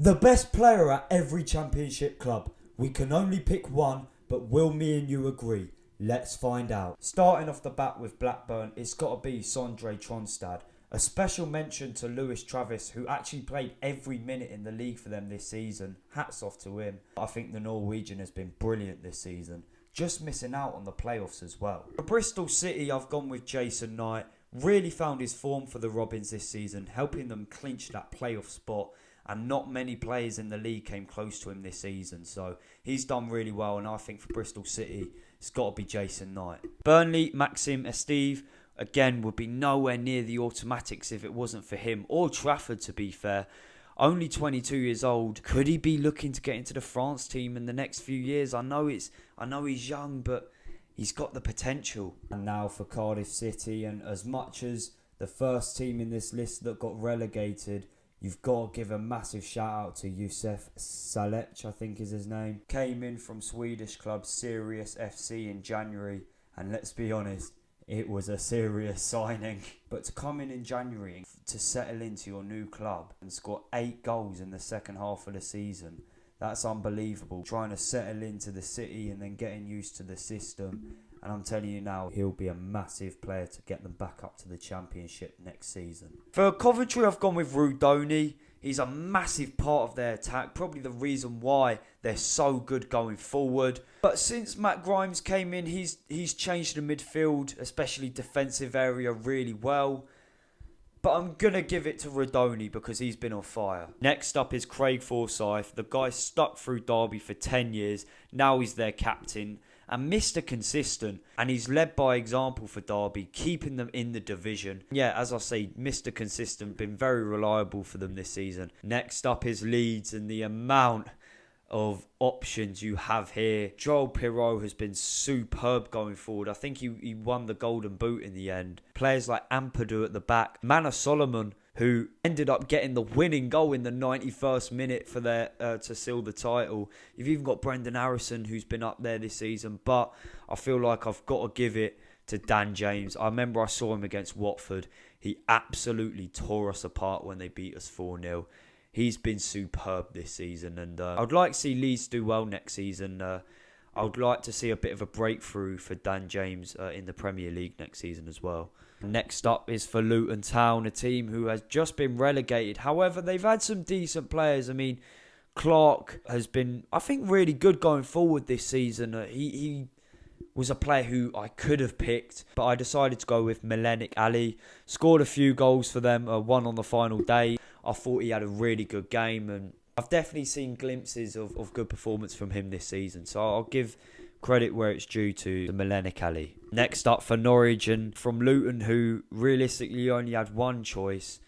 The best player at every championship club. We can only pick one, but will me and you agree? Let's find out. Starting off the bat with Blackburn, it's got to be Sondre Tronstad. A special mention to Lewis Travis, who actually played every minute in the league for them this season. Hats off to him. I think the Norwegian has been brilliant this season. Just missing out on the playoffs as well. For Bristol City, I've gone with Jason Knight. Really found his form for the Robins this season, helping them clinch that playoff spot. And not many players in the league came close to him this season. So he's done really well. And I think for Bristol City, it's got to be Jason Knight. Burnley, Maxime Esteve, again, would be nowhere near the automatics if it wasn't for him. Or Trafford, to be fair. Only 22 years old. Could he be looking to get into the France team in the next few years? I know he's young, but he's got the potential. And now for Cardiff City. And as much as the first team in this list that got relegated, you've got to give a massive shout out to Youssef Salech, I think is his name. Came in from Swedish club Sirius FC in January. And let's be honest, it was a serious signing. But to come in January, to settle into your new club and score 8 goals in the second half of the season, that's unbelievable. Trying to settle into the city and then getting used to the system. And I'm telling you now, he'll be a massive player to get them back up to the Championship next season. For Coventry, I've gone with Rudoni. He's a massive part of their attack. Probably the reason why they're so good going forward. But since Matt Grimes came in, he's changed the midfield, especially defensive area, really well. But I'm going to give it to Rudoni because he's been on fire. Next up is Craig Forsyth. The guy stuck through Derby for 10 years. Now he's their captain. And Mr. Consistent, and he's led by example for Derby, keeping them in the division. Yeah, as I say, Mr. Consistent, been very reliable for them this season. Next up is Leeds, and the amount of options you have here. Joel Pirot has been superb going forward. I think he won the Golden Boot in the end. Players like Ampadu at the back. Mana Solomon, who ended up getting the winning goal in the 91st minute for their to seal the title. You've even got Brendan Harrison, who's been up there this season. But I feel like I've got to give it to Dan James. I remember I saw him against Watford. He absolutely tore us apart when they beat us 4-0. He's been superb this season. And I'd like to see Leeds do well next season. I would like to see a bit of a breakthrough for Dan James in the Premier League next season as well. Next up is for Luton Town, a team who has just been relegated. However, they've had some decent players. I mean, Clark has been, I think, really good going forward this season. He was a player who I could have picked, but I decided to go with Melenik Ali. Scored a few goals for them, one on the final day. I thought he had a really good game, and I've definitely seen glimpses of good performance from him this season. So I'll give credit where it's due to the Melenik Ali. Next up for Norwich, and from Luton, who realistically only had one choice.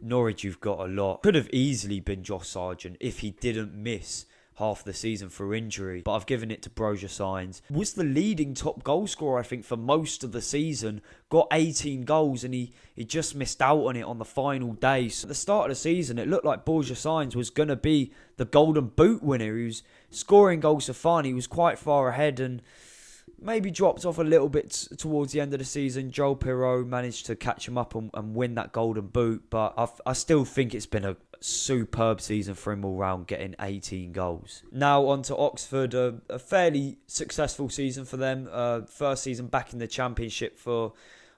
Norwich, you've got a lot. Could have easily been Josh Sargent if he didn't miss half the season through injury, but I've given it to Broja Signs. Was the leading top goal scorer, I think, for most of the season. Got 18 goals, and he just missed out on it on the final day. So at the start of the season, it looked like Broja Signs was going to be the Golden Boot winner. He was scoring goals for fun. He was quite far ahead, and maybe dropped off a little bit towards the end of the season. Joel Pirot managed to catch him up and win that Golden Boot, but I still think it's been a superb season for him all round, getting 18 goals. Now on to Oxford, a fairly successful season for them. First season back in the Championship for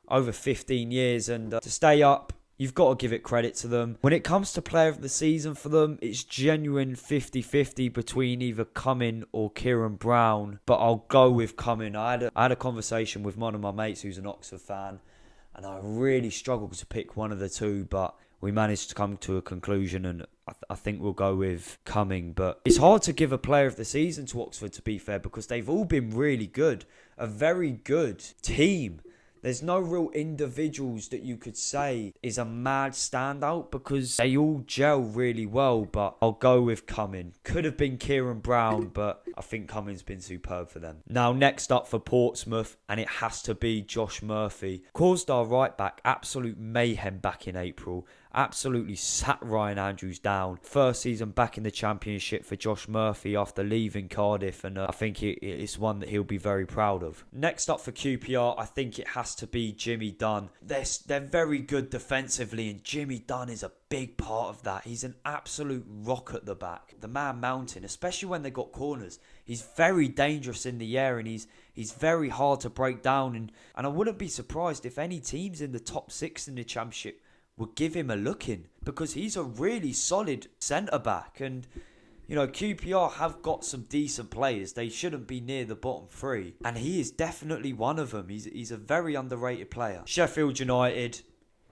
over 15 years, and to stay up, you've got to give it credit to them. When it comes to player of the season for them, it's genuine 50-50 between either Cumming or Kieran Brown, but I'll go with Cumming. I had a conversation with one of my mates who's an Oxford fan, and I really struggled to pick one of the two, but we managed to come to a conclusion, and I think we'll go with Cumming. But it's hard to give a player of the season to Oxford, to be fair, because they've all been really good. A very good team. There's no real individuals that you could say is a mad standout because they all gel really well, but I'll go with Cumming. Could have been Kieran Brown, but I think Cumming's been superb for them. Now, next up for Portsmouth, and it has to be Josh Murphy. Caused our right back absolute mayhem back in April, absolutely sat Ryan Andrews down. First season back in the Championship for Josh Murphy after leaving Cardiff, and I think it's one that he'll be very proud of. Next up for QPR, I think it has to be Jimmy Dunn. They're very good defensively, and Jimmy Dunn is a big part of that. He's an absolute rock at the back. The man mountain, especially when they got corners. He's very dangerous in the air, and he's very hard to break down. And I wouldn't be surprised if any teams in the top 6 in the Championship would give him a look in, because he's a really solid centre-back. And, you know, QPR have got some decent players. They shouldn't be near the bottom 3. And he is definitely one of them. He's a very underrated player. Sheffield United,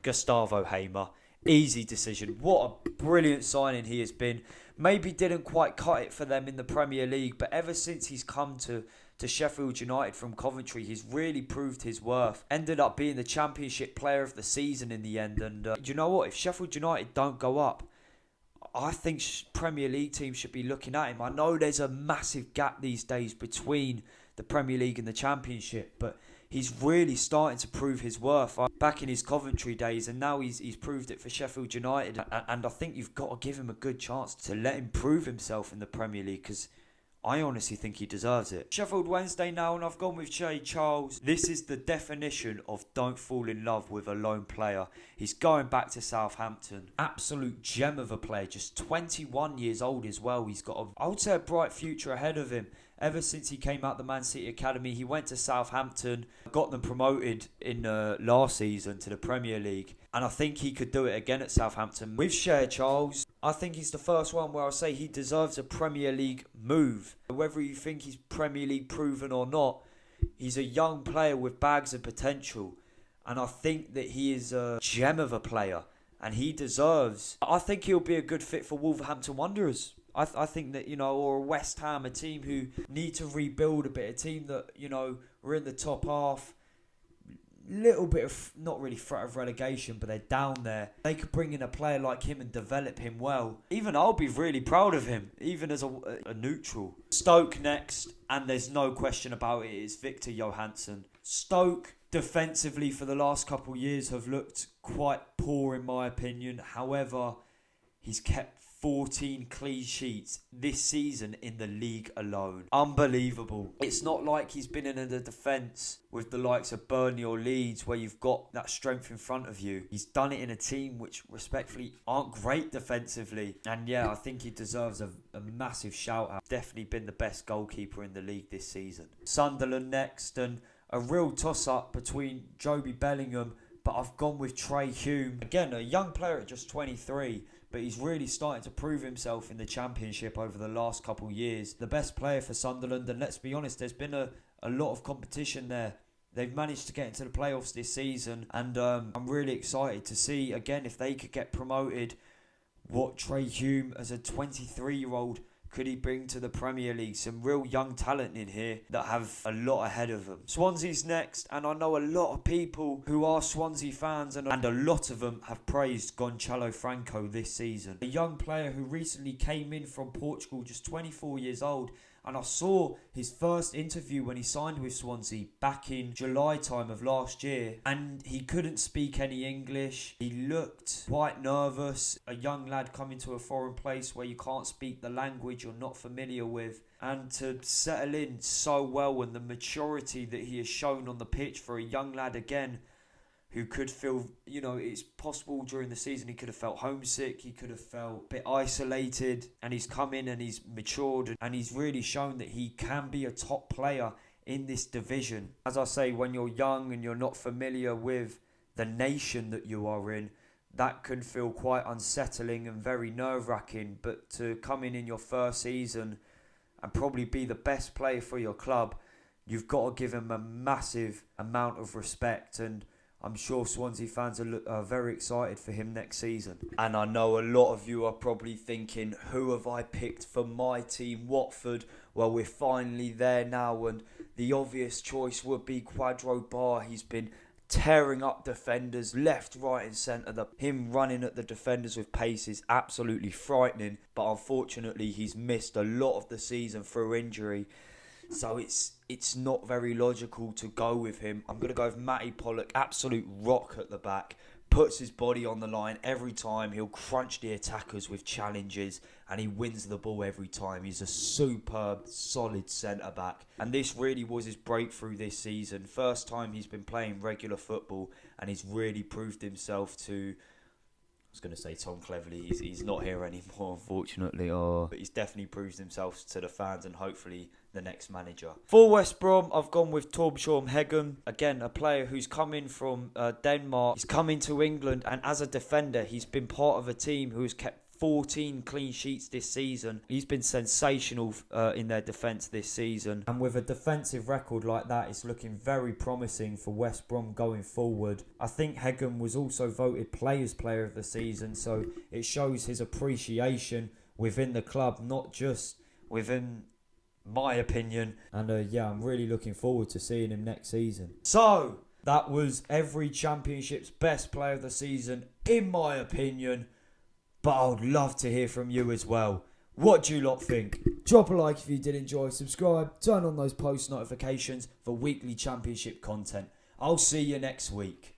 Gustavo Hamer. Easy decision. What a brilliant signing he has been. Maybe didn't quite cut it for them in the Premier League, but ever since he's come to Sheffield United from Coventry, he's really proved his worth. Ended up being the Championship Player of the Season in the end. And you know what? If Sheffield United don't go up, I think Premier League teams should be looking at him. I know there's a massive gap these days between the Premier League and the Championship, but he's really starting to prove his worth back in his Coventry days, and now he's proved it for Sheffield United. And I think you've got to give him a good chance to let him prove himself in the Premier League, because I honestly think he deserves it. Sheffield Wednesday now, and I've gone with Jay Charles. This is the definition of don't fall in love with a lone player. He's going back to Southampton. Absolute gem of a player, just 21 years old as well. He's got, I would say, a bright future ahead of him. Ever since he came out the Man City Academy, he went to Southampton, got them promoted in last season to the Premier League. And I think he could do it again at Southampton. With Shea Charles, I think he's the first one where I'll say he deserves a Premier League move. Whether you think he's Premier League proven or not, he's a young player with bags of potential. And I think that he is a gem of a player. And he deserves... I think he'll be a good fit for Wolverhampton Wanderers. I think that, you know, or a West Ham, a team who need to rebuild a bit, a team that, you know, are in the top half, little bit of, not really threat of relegation, but they're down there. They could bring in a player like him and develop him well. Even I'll be really proud of him, even as a neutral. Stoke next, and there's no question about it, is Victor Johansson. Stoke, defensively for the last couple of years, have looked quite poor in my opinion. However, he's kept 14 clean sheets this season in the league alone. Unbelievable. It's not like he's been in the defence with the likes of Burnley or Leeds where you've got that strength in front of you. He's done it in a team which respectfully aren't great defensively. And yeah, I think he deserves a massive shout out. Definitely been the best goalkeeper in the league this season. Sunderland next, and a real toss up between Joby Bellingham, but I've gone with Trey Hume. Again, a young player at just 23. But he's really starting to prove himself in the Championship over the last couple of years. The best player for Sunderland, and let's be honest, there's been a lot of competition there. They've managed to get into the playoffs this season, and I'm really excited to see, again, if they could get promoted, what Trey Hume, as a 23-year-old, could he bring to the Premier League. Some real young talent in here that have a lot ahead of them. Swansea's next, and I know a lot of people who are Swansea fans, and a lot of them have praised Gonçalo Franco this season. A young player who recently came in from Portugal, just 24 years old, and I saw his first interview when he signed with Swansea back in July time of last year, and he couldn't speak any English. He looked quite nervous. A young lad coming to a foreign place where you can't speak the language you're not familiar with, and to settle in so well, and the maturity that he has shown on the pitch for a young lad again, who could feel, you know, it's possible during the season he could have felt homesick, he could have felt a bit isolated, and he's come in and he's matured, and he's really shown that he can be a top player in this division. As I say, when you're young and you're not familiar with the nation that you are in, that can feel quite unsettling and very nerve-wracking, but to come in your first season and probably be the best player for your club, you've got to give him a massive amount of respect, and I'm sure Swansea fans are very excited for him next season. And I know a lot of you are probably thinking, who have I picked for my team, Watford? Well, we're finally there now, and the obvious choice would be Quadro Bar. He's been tearing up defenders left, right and centre. Him running at the defenders with pace is absolutely frightening, but unfortunately he's missed a lot of the season through injury. So it's not very logical to go with him. I'm going to go with Matty Pollock, absolute rock at the back. puts his body on the line every time. He'll crunch the attackers with challenges and he wins the ball every time. He's a superb, solid centre-back. And this really was his breakthrough this season. First time he's been playing regular football and he's really proved himself to... I was going to say Tom Cleverley. He's not here anymore, unfortunately. But he's definitely proved himself to the fans and hopefully the next manager. For West Brom, I've gone with Torbjorn Hegem. Again, a player who's come in from Denmark. He's come into England, and as a defender, he's been part of a team who has kept 14 clean sheets this season. He's been sensational in their defence this season. And with a defensive record like that, it's looking very promising for West Brom going forward. I think Hegem was also voted Players' Player of the Season, so it shows his appreciation within the club, not just within my opinion. And I'm really looking forward to seeing him next season. So, that was every Championship's best player of the season, in my opinion. But I would love to hear from you as well. What do you lot think? Drop a like if you did enjoy, subscribe, turn on those post notifications for weekly Championship content. I'll see you next week.